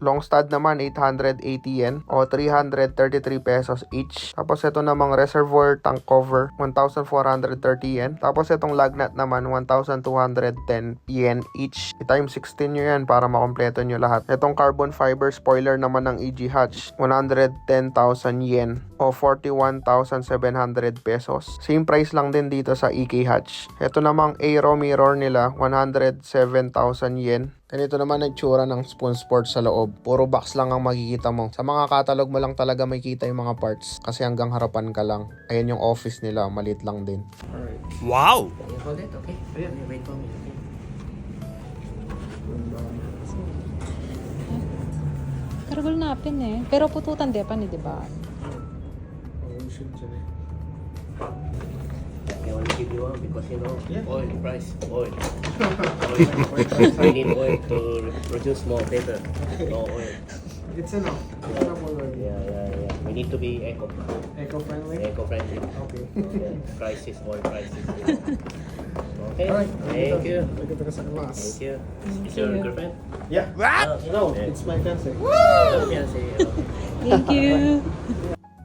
Long stud naman 880 yen o 333 pesos each. Tapos ito namang reservoir tank cover 1,430 yen. Tapos itong lug nut naman 1,210 yen each. I-times 16 nyo yan para makompleto nyo lahat. Itong carbon fiber spoiler naman ng EG Hatch 110,000 yen o 41,700 pesos. Same price lang din dito sa EK Hatch. Ito namang aero mirror nila 107,000 yen. And ito naman ang tsura ng Spoon Sports sa loob. Puro box lang ang makikita mo. Sa mga catalog mo lang talaga makikita yung mga parts. Kasi hanggang harapan ka lang. Ayan yung office nila. Maliit lang din. Alright. Wow! You hold it, okay? Wait for me. Karagol napin eh. Pero pututan di pa ni, di ba? Ocean dyan eh. I only give you one because Yeah. oil price, oil. We need oil to produce more paper. No oil. It's enough. Enough already. Yeah. We need to be Eco-friendly? eco-friendly. Okay. Prices, oil prices. Okay. Alright. Thank you. Thank you. Is your girlfriend? Yeah. No, it's my fiancé. Fiancé. Thank you.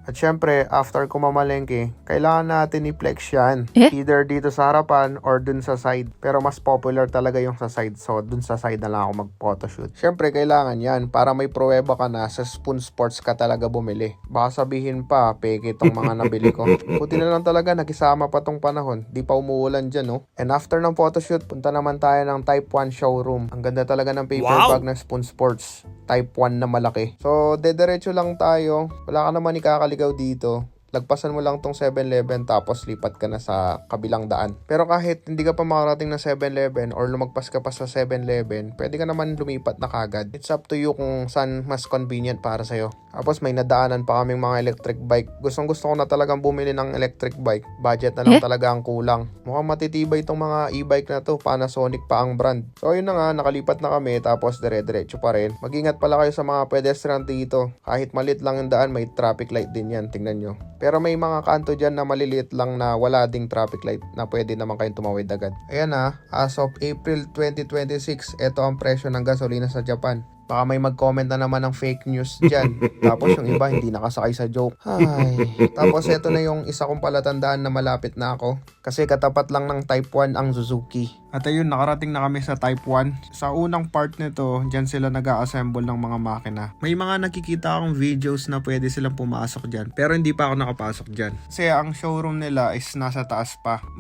At syempre, after ko mamalengke, kailangan natin i-flex yan. Either dito sa harapan or dun sa side. Pero mas popular talaga yung sa side. So, dun sa side na lang ako mag-photoshoot. Syempre, kailangan yan para may pruweba ka na sa Spoon Sports ka talaga bumili. Baka sabihin pa, peke itong mga nabili ko. Buti na lang talaga, nakisama pa tong panahon. Di pa umuulan dyan, no? And after ng photoshoot, punta naman tayo ng Type 1 showroom. Ang ganda talaga ng paper bag ng Spoon Sports. Type 1 na malaki. So, dediretso lang tayo. Wala ka naman ikakaligaw dito. Lagpasan mo lang tong 7-Eleven tapos lipat ka na sa kabilang daan. Pero kahit hindi ka pa makarating na 7-Eleven or lumagpas ka pa sa 7-Eleven, pwede ka naman lumipat na kagad. It's up to you kung saan mas convenient para sa'yo. Tapos may nadaanan pa kaming mga electric bike. Gustong gusto ko na talagang bumili ng electric bike. Budget na lang talaga ang kulang. Mukhang matitibay itong mga e-bike na to. Panasonic pa ang brand. So yun na nga, nakalipat na kami tapos dire-diretso pa rin. Mag-ingat pala kayo sa mga pedestrian dito. Kahit malit lang yung daan, may traffic light din yan. Tingnan nyo. Pero may mga kanto dyan na maliliit lang na wala ding traffic light na pwede naman kayong tumawid agad. Ayan as of April 2026, ito ang presyo ng gasolina sa Japan. Baka may mag-comment na naman ng fake news dyan. Tapos yung iba hindi nakasakay sa joke. Ay. Tapos ito na yung isa kong palatandaan na malapit na ako. Kasi katapat lang ng Type 1 ang Suzuki. At ayun, nakarating na kami sa Type 1. Sa unang part nito, dyan sila nag-a-assemble ng mga makina. May mga nakikita akong videos na pwede silang pumasok dyan. Pero hindi pa ako nakapasok dyan. Kasi ang showroom nila is nasa taas pa.